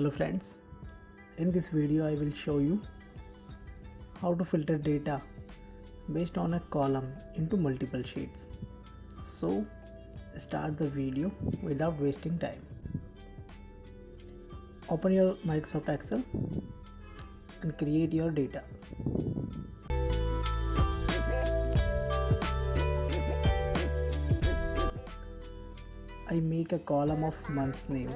Hello friends, in this video I will show you how to filter data based on a column into multiple sheets. So start the video without wasting time. Open your Microsoft Excel and create your data. I make a column of month's name.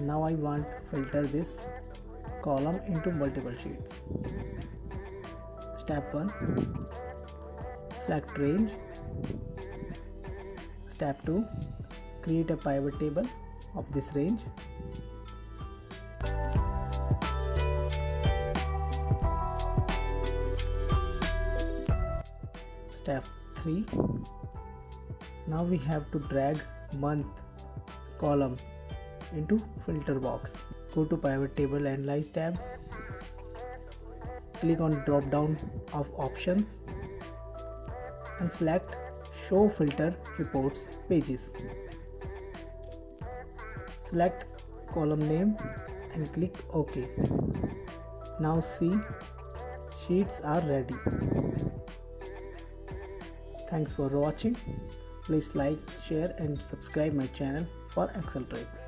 Now I want to filter this column into multiple sheets. Step 1. Select range. Step 2. Create a pivot table of this range. Step 3. Now we have to drag month column into filter box. Go to pivot table analyze tab. Click on drop down of options and select show filter reports pages. Select column name and click OK. Now see, sheets are ready. Thanks for watching. Please like, share and subscribe my channel for Excel tricks.